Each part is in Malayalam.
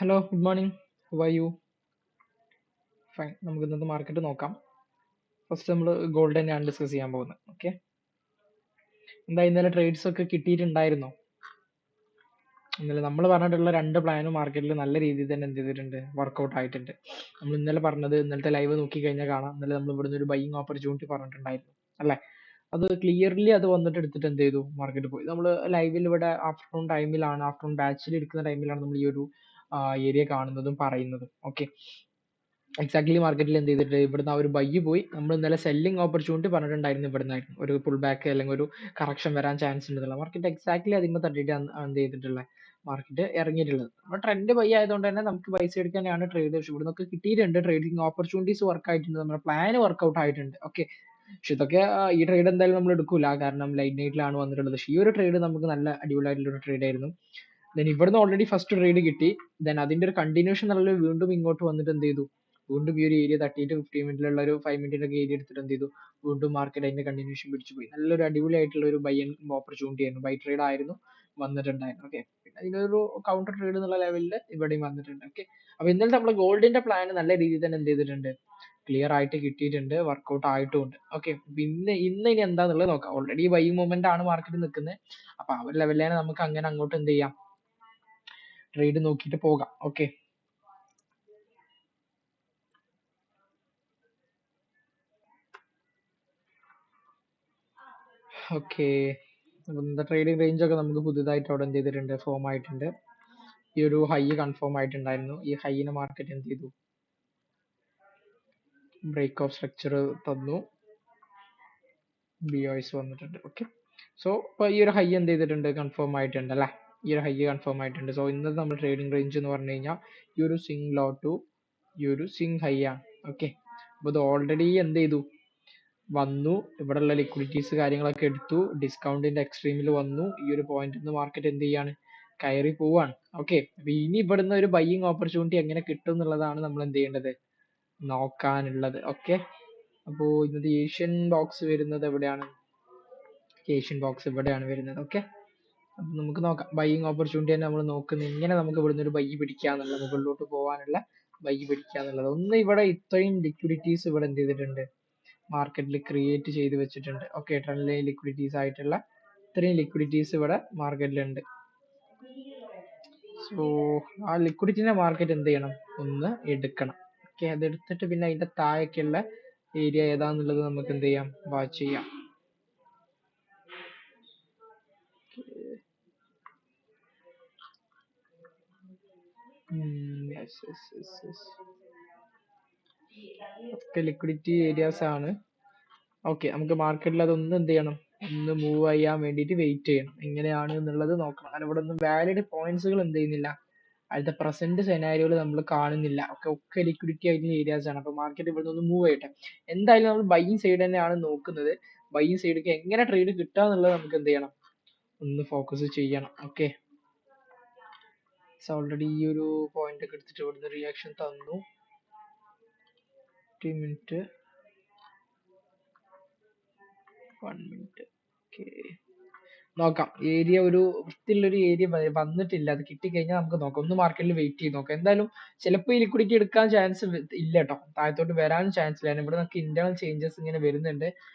Hello, good morning. How are you? Fine. നമുക്ക് ഇന്നത്തെ മാർക്കറ്റ് നോക്കാം. ഫസ്റ്റ് നമ്മൾ ഗോൾഡ് തന്നെയാണ് ഡിസ്കസ് ചെയ്യാൻ പോകുന്നത്. ഓക്കെ, എന്താ ഇന്നലെ ട്രേഡ്സ് ഒക്കെ കിട്ടിയിട്ടുണ്ടായിരുന്നോ? ഇന്നലെ നമ്മൾ പറഞ്ഞിട്ടുള്ള രണ്ട് പ്ലാനും മാർക്കറ്റിൽ നല്ല രീതിയിൽ തന്നെ എന്ത് ചെയ്തിട്ടുണ്ട്, വർക്കൗട്ട് ആയിട്ടുണ്ട്. നമ്മൾ ഇന്നലെ പറഞ്ഞത്, ഇന്നലത്തെ ലൈവ് നോക്കി കഴിഞ്ഞാൽ കാണാം. ഇന്നലെ നമ്മൾ ഇവിടുന്ന് ഒരു ബൈയിങ് ഓപ്പർച്യൂണിറ്റി പറഞ്ഞിട്ടുണ്ടായിരുന്നു അല്ലേ? അത് ക്ലിയർലി അത് വന്നിട്ട് എടുത്തിട്ട് എന്ത് ചെയ്തു, മാർക്കറ്റ് പോയി. നമ്മൾ ലൈവിൽ ഇവിടെ ആഫ്റ്റർനൂൺ ടൈമിലാണ്, ആഫ്റ്റർനൂൺ ബാച്ചിൽ എടുക്കുന്ന ടൈമിലാണ് നമ്മൾ ഈ ഒരു ഏരിയ കാണുന്നതും പറയുന്നതും. ഓക്കെ, എക്സാക്ട്ലി മാർക്കറ്റിൽ എന്ത് ചെയ്തിട്ട് ഇവിടുന്ന് ആ ഒരു ബൈ പോയി. നമ്മൾ ഇന്നലെ സെല്ലിംഗ് ഓപ്പർച്യൂണിറ്റി പറഞ്ഞിട്ടുണ്ടായിരുന്നു, ഇവിടുന്നായിരുന്നു ഒരു പുൾ ബാക്ക് അല്ലെങ്കിൽ ഒരു കറക്ഷൻ വരാൻ ചാൻസ് ഉണ്ടെന്നുള്ള. മാർക്കറ്റ് എക്സാക്ട്ലി അതിന് തട്ടിയിട്ട് എന്ത് ചെയ്തിട്ടുള്ളത്, മാർക്കറ്റ് ഇറങ്ങിയിട്ടുള്ളത്. നമ്മൾ ട്രെൻഡ് ബൈ ആയതുകൊണ്ട് തന്നെ നമുക്ക് പൈസ എടുക്കാനാണ് ട്രേഡ്. പക്ഷെ ഇവിടെ നിന്നൊക്കെ കിട്ടിയിട്ടുണ്ട്, ട്രേഡിംഗ് ഓപ്പർച്യൂണിറ്റീസ് വർക്ക് ആയിട്ടുണ്ട്, നമ്മുടെ പ്ലാൻ വർക്ക്ഔട്ട് ആയിട്ടുണ്ട്. ഓക്കെ, പക്ഷെ ഇതൊക്കെ ഈ ട്രേഡ് എന്തായാലും നമ്മൾ എടുക്കൂല, കാരണം ലൈറ്റ് നൈറ്റിലാണ് വന്നിട്ടുള്ളത്. പക്ഷെ ഈ ഒരു ട്രേഡ് നമുക്ക് നല്ല അടിപൊളിയായിട്ടുള്ള ഒരു ട്രേഡ് ആയിരുന്നു. ദെൻ ഇവിടുന്ന് ഓൾറെഡി ഫസ്റ്റ് ട്രേഡ് കിട്ടി. ദെൻ അതിന്റെ ഒരു കണ്ടിന്യൂഷൻ എന്നുള്ള വീണ്ടും ഇങ്ങോട്ട് വന്നിട്ട് എന്ത് ചെയ്തു, വീണ്ടും ഈ ഒരു ഏരിയ തട്ടിയിട്ട് 15 മിനിറ്റിലുള്ള ഒരു 5 മിനിറ്റിന്റെ ഏരിയ എടുത്തിട്ട് എന്ത് ചെയ്തു, വീണ്ടും മാർക്കറ്റ് അതിന്റെ കണ്ടിന്യൂഷൻ പിടിച്ചു പോയി. നല്ലൊരു അടിപൊളിയായിട്ടുള്ള ഒരു ബൈ ഓപ്പർച്യൂണിറ്റി ആയിരുന്നു, ബൈ ട്രേഡ് ആയിരുന്നു വന്നിട്ടുണ്ടായിരുന്നു. ഓക്കെ, പിന്നെ അതിനൊരു കൗണ്ടർ ട്രേഡ് എന്നുള്ള ലെവലിൽ ഇവിടെയും വന്നിട്ടുണ്ട്. ഓക്കെ, അപ്പൊ ഇന്നലെ നമ്മൾ ഗോൾഡിന്റെ പ്ലാൻ നല്ല രീതിയിൽ തന്നെ എന്ത് ചെയ്തിട്ടുണ്ട്, ക്ലിയർ ആയിട്ട് കിട്ടിയിട്ടുണ്ട്, വർക്ക്ഔട്ട് ആയിട്ടുമുണ്ട്. ഓക്കെ, പിന്നെ ഇന്ന് ഇനി എന്താന്നുള്ളത് നോക്കാം. ഓൾറെഡി ബൈ മൂവ്മെന്റ് ആണ് മാർക്കറ്റ് നിൽക്കുന്നത്. അപ്പൊ ആ ഒരു ലെവലിലാണ് നമുക്ക് അങ്ങനെ അങ്ങോട്ട് എന്ത് ചെയ്യാം, ട്രേഡ് നോക്കിയിട്ട് പോകാം. ഓക്കെ, ഓക്കെ, ഇന്നത്തെ ട്രേഡിംഗ് റേഞ്ച് ഒക്കെ നമുക്ക് പുതുതായിട്ട് അവിടെ എന്ത് ചെയ്തിട്ടുണ്ട്, ഫോം ആയിട്ടുണ്ട്. ഈ ഒരു ഹൈ കൺഫേം ആയിട്ടുണ്ടായിരുന്നു. ഈ ഹൈനെ മാർക്കറ്റ് എന്ത് ചെയ്തു, ബ്രേക്ക് ഓഫ് സ്ട്രക്ചർ തന്നു, ബിഒസ് വന്നിട്ടുണ്ട്. ഓക്കെ, സോ ഇപ്പൊ ഈ ഒരു ഹൈ എന്ത് ചെയ്തിട്ടുണ്ട്, കൺഫേം ആയിട്ടുണ്ട് അല്ലെ? ഈ ഒരു ഹൈ കൺഫേം ആയിട്ടുണ്ട്. സോ ഇന്നത്തെ നമ്മൾ ട്രേഡിംഗ് റേഞ്ച് എന്ന് പറഞ്ഞു കഴിഞ്ഞാൽ ഈ ഒരു സിംഗ് ലോ ടു ഈ ഒരു സിംഗ് ഹൈ ആണ്. ഓക്കെ, അപ്പൊ ഇത് ഓൾറെഡി എന്ത് ചെയ്തു, വന്നു, ഇവിടെയുള്ള ലിക്വിഡിറ്റീസ് കാര്യങ്ങളൊക്കെ എടുത്തു, ഡിസ്കൗണ്ടിന്റെ എക്സ്ട്രീമിൽ വന്നു. ഈ ഒരു പോയിന്റ് നിന്ന് മാർക്കറ്റ് എന്ത് ചെയ്യാണ്, കയറി പോവാണ്. ഓക്കെ, അപ്പൊ ഇനി ഇവിടുന്ന് ഒരു ബൈയിങ് ഓപ്പർച്യൂണിറ്റി എങ്ങനെ കിട്ടും എന്നുള്ളതാണ് നമ്മൾ എന്ത് ചെയ്യേണ്ടത്, നോക്കാനുള്ളത്. ഓക്കെ, അപ്പോ ഇന്നത്തെ ഏഷ്യൻ ബോക്സ് വരുന്നത് എവിടെയാണ്, ഏഷ്യൻ ബോക്സ് ഇവിടെയാണ് വരുന്നത്. ഓക്കെ, അപ്പൊ നമുക്ക് നോക്കാം. ബൈയിങ് ഓപ്പർച്യൂണിറ്റി തന്നെ നമ്മൾ നോക്കുന്നത്, എങ്ങനെ നമുക്ക് ഇവിടുന്ന് ഒരു ബൈ പിടിക്കാന്നുള്ളത്, മുകളിലോട്ട് പോകാനുള്ള ബൈ പിടിക്കാന്നുള്ളത്. ഒന്ന് ഇവിടെ ഇത്രയും ലിക്വിഡിറ്റീസ് ഇവിടെ എന്ത് ചെയ്തിട്ടുണ്ട്, മാർക്കറ്റിൽ ക്രിയേറ്റ് ചെയ്ത് വെച്ചിട്ടുണ്ട്. ഓക്കെ, ട്രെൻഡ് ലൈൻ ലിക്വിഡിറ്റീസ് ആയിട്ടുള്ള ഇത്രയും ലിക്വിഡിറ്റീസ് ഇവിടെ മാർക്കറ്റിലുണ്ട്. സോ ആ ലിക്വിഡിറ്റിനെ മാർക്കറ്റ് എന്ത് ചെയ്യണം, ഒന്ന് എടുക്കണം. ഓക്കെ, അത് എടുത്തിട്ട് പിന്നെ അതിന്റെ താഴേക്കുള്ള ഏരിയ ഏതാന്നുള്ളത് നമുക്ക് എന്ത് ചെയ്യാം, വാച്ച് ചെയ്യാം. ഒക്കെ ലിക്വിഡിറ്റി ഏരിയാസ് ആണ്. ഓക്കെ, നമുക്ക് മാർക്കറ്റിൽ അതൊന്ന് എന്ത് ചെയ്യണം, ഒന്ന് മൂവ് ചെയ്യാൻ വേണ്ടിയിട്ട് വെയിറ്റ് ചെയ്യണം. എങ്ങനെയാണ് എന്നുള്ളത് നോക്കണം. കാരണം ഇവിടെ ഒന്നും വാലിഡ് പോയിന്റ്സുകൾ എന്ത് ചെയ്യുന്നില്ല, അടുത്ത പ്രസന്റ് സെനാരിയോയിൽ നമ്മൾ കാണുന്നില്ല. ഒക്കെ ലിക്വിഡിറ്റി ആയിട്ടുള്ള ഏരിയാസ് ആണ്. അപ്പൊ മാർക്കറ്റ് ഇവിടെ നിന്ന് മൂവ് ചെയ്യട്ടെ. എന്തായാലും നമ്മൾ ബൈയിങ് സൈഡ് തന്നെയാണ് നോക്കുന്നത്. ബൈയിങ് സൈഡിലേക്ക് എങ്ങനെ ട്രേഡ് കിട്ടുക എന്നുള്ളത് നമുക്ക് എന്ത് ചെയ്യണം, ഒന്ന് ഫോക്കസ് ചെയ്യണം. ഓക്കെ, ഓൾറെഡി ഈ ഒരു പോയിന്റ് ഒക്കെ എടുത്തിട്ട് ഇവിടുന്ന് റിയാക്ഷൻ തന്നു. 3 മിനിറ്റ് 1 മിനിറ്റ്. ഓക്കെ, നോക്കാം. ഏരിയ ഒരു വൃത്തിയുള്ള ഒരു ഏരിയ വന്നിട്ടില്ല. അത് കിട്ടിക്കഴിഞ്ഞാൽ നമുക്ക് നോക്കാം. ഒന്ന് മാർക്കറ്റിൽ വെയിറ്റ് ചെയ്ത് നോക്കാം. എന്തായാലും ചിലപ്പോൾ ഈ ലിക്വിഡിറ്റി എടുക്കാൻ ചാൻസ് ഇല്ല കേട്ടോ, താഴത്തോട്ട് വരാൻ ചാൻസ് ഇല്ല. ഇവിടെ നമുക്ക് ഇന്റേണൽ ചേഞ്ചസ് ഇങ്ങനെ വരുന്നുണ്ട്.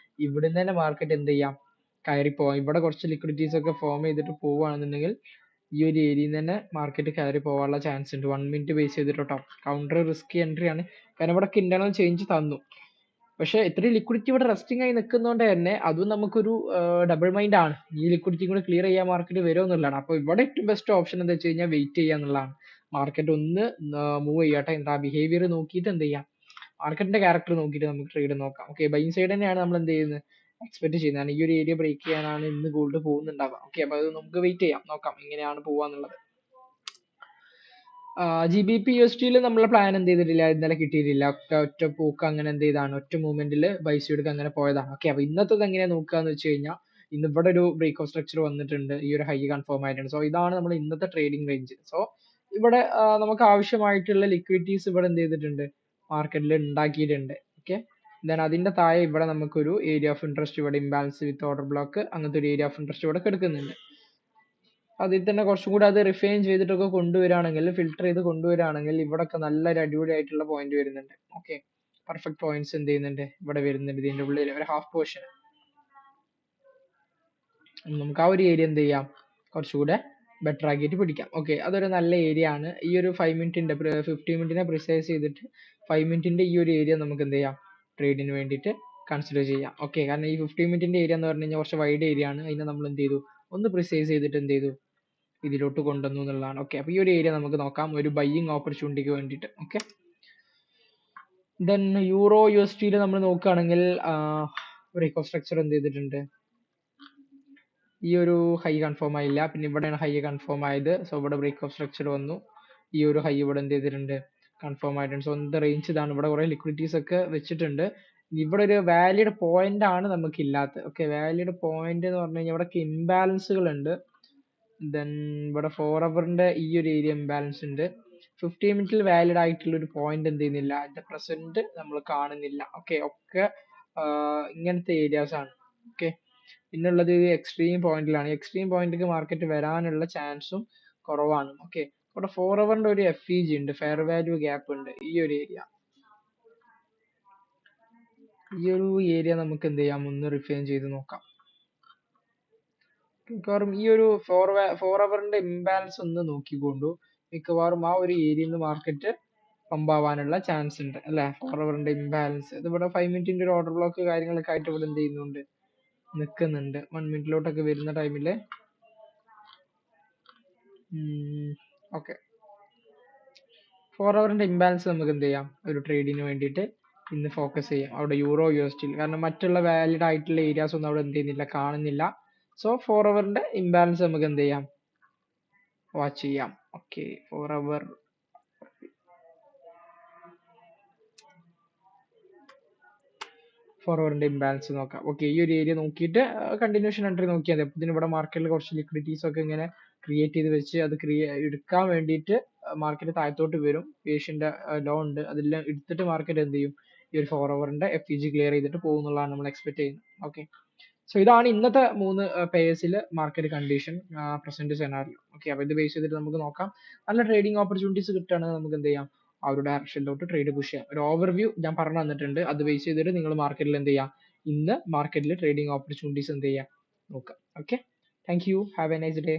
ഇവിടുന്ന് തന്നെ മാർക്കറ്റ് എന്ത് ചെയ്യാം, കയറി പോവാം. ഇവിടെ കുറച്ച് ലിക്വിഡിറ്റീസ് ഒക്കെ ഫോം ചെയ്തിട്ട് പോവുകയാണെന്നുണ്ടെങ്കിൽ ഈ ഒരു ഏരിയയിൽ തന്നെ മാർക്കറ്റ് കയറി പോകാനുള്ള ചാൻസ് ഉണ്ട്. 1 മിനിറ്റ് ബേസ് ചെയ്തിട്ട് കേട്ടോ. കൗണ്ടർ റിസ്കി എൻട്രി ആണ്, കാരണം ഇവിടെ ഇന്റേണൽ ചേഞ്ച് തന്നു. പക്ഷെ ഇത്രയും ലിക്വിഡിറ്റി ഇവിടെ റെസ്റ്റിംഗ് ആയി നിൽക്കുന്നതുകൊണ്ട് തന്നെ അതും നമുക്കൊരു ഡബിൾ മൈൻഡ് ആണ്. ഈ ലിക്വിഡിറ്റി കൂടെ ക്ലിയർ ചെയ്യാൻ മാർക്കറ്റ് വരുമോ എന്നുള്ളതാണ്. അപ്പൊ ഇവിടെ ഏറ്റവും ബെസ്റ്റ് ഓപ്ഷൻ എന്താ വെച്ച് കഴിഞ്ഞാൽ വെയിറ്റ് ചെയ്യുക എന്നുള്ളതാണ്. മാർക്കറ്റ് ഒന്ന് മൂവ് ചെയ്യട്ടെ, എന്താ ബിഹേവിയർ നോക്കിയിട്ട് എന്ത് ചെയ്യാം, മാർക്കറ്റിന്റെ ക്യാരക്ടർ നോക്കിയിട്ട് നമുക്ക് ട്രേഡ് നോക്കാം. ഓക്കെ, ബൈ സൈഡ് തന്നെയാണ് നമ്മൾ എന്ത് ചെയ്യുന്നത്, എക്സ്പെക്ട് ചെയ്യുന്നത്. ഈ ഒരു ഏരിയ ബ്രേക്ക് ചെയ്യാനാണ് ഇന്ന് ഗോൾഡ് പോകുന്നുണ്ടാവുക. ഓക്കെ, അപ്പൊ അത് നമുക്ക് വെയിറ്റ് ചെയ്യാം, നോക്കാം എങ്ങനെയാണ് പോവാന്നുള്ളത്. GBP USD നമ്മളെ പ്ലാൻ എന്ത് ചെയ്തിട്ടില്ല, ഇന്നലെ കിട്ടിയിട്ടില്ല. ഒറ്റ പോക്ക് അങ്ങനെ എന്ത് ചെയ്താണ്, ഒറ്റ മൂവ്മെന്റിൽ ബൈസ് എടുക്കുക അങ്ങനെ പോയതാണ്. ഓക്കെ, അപ്പൊ ഇന്നത്തെ എങ്ങനെയാ നോക്കുകയെന്ന് വെച്ച് കഴിഞ്ഞാൽ ഇന്ന് ഇവിടെ ഒരു ബ്രേക്ക് ഓഫ് സ്ട്രക്ചർ വന്നിട്ടുണ്ട്, ഈ ഒരു ഹൈ കൺഫേം ആയിട്ടുണ്ട്. സോ ഇതാണ് നമ്മൾ ഇന്നത്തെ ട്രേഡിംഗ് റേഞ്ച്. സോ ഇവിടെ നമുക്ക് ആവശ്യമായിട്ടുള്ള ലിക്വിഡിറ്റീസ് ഇവിടെ എന്ത് ചെയ്തിട്ടുണ്ട്, മാർക്കറ്റിൽ ഉണ്ടാക്കിയിട്ടുണ്ട്. ഓക്കെ, ദെൻ അതിന്റെ താഴെ ഇവിടെ നമുക്കൊരു ഏരിയ ഓഫ് ഇൻട്രസ്റ്റ്, ഇവിടെ ഇംബാലൻസ് വിത്ത് ഓർഡർ ബ്ലോക്ക് അങ്ങനത്തെ ഒരു ഏരിയ ഓഫ് ഇൻട്രസ്റ്റ് ഇവിടെ കിടക്കുന്നുണ്ട്. അതിൽ തന്നെ കുറച്ചും കൂടി അത് റിഫൈൻ ചെയ്തിട്ടൊക്കെ കൊണ്ടുവരികയാണെങ്കിൽ, ഫിൽട്ടർ ചെയ്ത് കൊണ്ടുവരികയാണെങ്കിൽ ഇവിടൊക്കെ നല്ലൊരു അടിപൊളിയായിട്ടുള്ള പോയിന്റ് വരുന്നുണ്ട്. ഓക്കെ, പെർഫെക്റ്റ് പോയിന്റ്സ് എന്ത് ചെയ്യുന്നുണ്ട്, ഇവിടെ വരുന്നുണ്ട്. ഇതിന്റെ ഉള്ളിൽ ഒരു ഹാഫ് പോർഷൻ നമുക്ക് ആ ഒരു ഏരിയ എന്ത് ചെയ്യാം, കുറച്ചുകൂടെ ബെറ്റർ ആക്കിയിട്ട് പിടിക്കാം. ഓക്കെ, അതൊരു നല്ല ഏരിയ ആണ്. ഈ ഒരു 5 മിനിറ്റിന്റെ 15 മിനിറ്റിനെ പ്രിസൈസ് ചെയ്തിട്ട് 5 മിനിറ്റിന്റെ ഈ ഒരു ഏരിയ നമുക്ക് എന്ത് ചെയ്യാം, ട്രേഡിന് വേണ്ടിയിട്ട് കൺസിഡർ ചെയ്യാം. ഓക്കെ, കാരണം ഈ 15 മിനിറ്റിന്റെ ഏരിയ എന്ന് പറഞ്ഞു കഴിഞ്ഞാൽ കുറച്ച് വൈഡ് ഏരിയ ആണ്. അതിനെ നമ്മൾ എന്ത് ചെയ്തു, ഒന്ന് പ്രിസൈസ് ചെയ്തിട്ട് എന്ത് ചെയ്തു, ഇതിലോട്ട് കൊണ്ടുവന്നു എന്നുള്ളതാണ്. ഓക്കെ, അപ്പൊ ഈ ഒരു ഏരിയ നമുക്ക് നോക്കാം ഒരു ബൈയിങ് ഓപ്പർച്യൂണിറ്റിക്ക് വേണ്ടിയിട്ട്. ഓക്കെ, ദെൻ യൂറോ USD നമ്മൾ നോക്കുകയാണെങ്കിൽ ബ്രേക്ക് ഓഫ് സ്ട്രക്ചർ എന്ത് ചെയ്തിട്ടുണ്ട്, ഈ ഒരു ഹൈ കൺഫേം ആയില്ല. പിന്നെ ഇവിടെയാണ് ഹൈ കൺഫേം ആയത്. സോ ഇവിടെ ബ്രേക്ക് ഓഫ് സ്ട്രക്ചർ വന്നു. ഈ ഒരു ഹൈ ഇവിടെ എന്ത് ചെയ്തിട്ടുണ്ട്, കൺഫേം ആയിട്ടുണ്ട്. സോ എന്താ റേഞ്ച് ഇതാണ്. ഇവിടെ കുറെ ലിക്വിഡിറ്റീസ് ഒക്കെ വെച്ചിട്ടുണ്ട്. ഇവിടെ ഒരു വാലിഡ് പോയിന്റ് ആണ് നമുക്ക് ഇല്ലാത്തത്. ഓക്കെ, വാലിഡ് പോയിന്റ് എന്ന് പറഞ്ഞു കഴിഞ്ഞാൽ ഇവിടെ ഇംബാലൻസുകൾ ഉണ്ട്. ദെൻ ഇവിടെ 4 ഹവറിന്റെ ഈ ഒരു ഏരിയ ഇംബാലൻസ് ഉണ്ട്. 15 മിനിറ്റിൽ വാലിഡ് ആയിട്ടുള്ള ഒരു പോയിന്റ് എന്ത് ചെയ്യുന്നില്ല, അറ്റ് പ്രസന്റ് നമ്മൾ കാണുന്നില്ല. ഓക്കെ, ഒക്കെ ഇങ്ങനത്തെ ഏരിയാസ് ആണ്. ഓക്കെ, പിന്നുള്ളത് എക്സ്ട്രീം പോയിന്റിലാണ്. എക്സ്ട്രീം പോയിന്റിലേക്ക് മാർക്കറ്റ് വരാനുള്ള ചാൻസും കുറവാണ്. ഓക്കെ, ഇവിടെ 4 ഹവറിന്റെ ഒരു FEG ഉണ്ട്, ഫെയർ വാല്യൂ ഗ്യാപ്പ് ഉണ്ട്. ഈ ഒരു ഏരിയ നമുക്ക് എന്ത് ചെയ്യാം, ഒന്ന് റിഫൈൻ ചെയ്ത് നോക്കാം. മിക്കവാറും ഈ ഒരു 4 ഹവറിന്റെ ഇംബാലൻസ് ഒന്ന് നോക്കിക്കൊണ്ടു, മിക്കവാറും ആ ഒരു ഏരിയയിൽ നിന്ന് മാർക്കറ്റ് പമ്പ് ആവാനുള്ള ചാൻസ് ഉണ്ട് അല്ലെ. 4 ഹവറിന്റെ ഇംബാലൻസ് ഇത് ഇവിടെ 5 മിനിറ്റിന്റെ ഒരു ഓർഡർ ബ്ലോക്ക് കാര്യങ്ങളൊക്കെ ആയിട്ട് ഇവിടെ എന്ത് ചെയ്യുന്നുണ്ട്, നിൽക്കുന്നുണ്ട്. 1 മിനിറ്റിലോട്ടൊക്കെ വരുന്ന ടൈമില്. ഓക്കെ, 4 ഹവറിന്റെ ഇംബാലൻസ് നമുക്ക് എന്ത് ചെയ്യാം, ഒരു ട്രേഡിന് വേണ്ടിയിട്ട് ഇന്ന് ഫോക്കസ് ചെയ്യാം. അവിടെ യൂറോ USD, കാരണം മറ്റുള്ള വാലിഡ് ആയിട്ടുള്ള ഏരിയാസ് ഒന്നും അവിടെ എന്ത് ചെയ്യുന്നില്ല, കാണുന്നില്ല. സോ 4 ഹവറിന്റെ ഇംബാലൻസ് നമുക്ക് എന്ത് ചെയ്യാം, വാച്ച് ചെയ്യാം. ഓക്കെ, 4 ഹവർ ഫോർവേഡിന്റെ ഇംബാലൻസ് നോക്കാം. ഓക്കെ, ഈ ഒരു ഏരിയ നോക്കിയിട്ട് കണ്ടിന്യൂഷൻ എൻട്രി നോക്കിയാൽ മതി. ഇതിന് ഇവിടെ മാർക്കറ്റിൽ കുറച്ച് ലിക്വിഡിറ്റീസ് ഒക്കെ ഇങ്ങനെ ക്രിയേറ്റ് ചെയ്ത് വെച്ച് അത് എടുക്കാൻ വേണ്ടിയിട്ട് മാർക്കറ്റ് താഴത്തോട്ട് വരും. ഏഷ്യന്റെ ലോ ഉണ്ട്, അതെല്ലാം എടുത്തിട്ട് മാർക്കറ്റ് എന്ത് ചെയ്യും, ഈ ഒരു 4 ഹവറിന്റെ FEG ക്ലിയർ ചെയ്തിട്ട് പോകുന്നുള്ളതാണ് നമ്മൾ എക്സ്പെക്ട് ചെയ്യുന്നത്. ഓക്കെ, സോ ഇതാണ് ഇന്നത്തെ 3 പേയേഴ്സിൽ market condition, present scenario. Okay, അപ്പൊ ഇത് ബേസ് ചെയ്തിട്ട് നമുക്ക് നോക്കാം. നല്ല ട്രേഡിംഗ് ഓപ്പർച്യൂണിറ്റീസ് കിട്ടുകയാണെങ്കിൽ നമുക്ക് എന്ത് ചെയ്യാം, ആ ഒരു ഡയറക്ഷനിലോട്ട് ട്രേഡ് പുഷ് ചെയ്യാം. ഒരു ഓവർവ്യൂ ഞാൻ പറഞ്ഞു തന്നിട്ടുണ്ട്. അത് ബേസ് ചെയ്തിട്ട് നിങ്ങൾ മാർക്കറ്റിൽ എന്ത് ചെയ്യാം, ഇന്ന് മാർക്കറ്റിൽ ട്രേഡിംഗ് ഓപ്പർച്യൂണിറ്റീസ് എന്ത് ചെയ്യാം, നോക്കാം. Okay, thank you, have A nice day.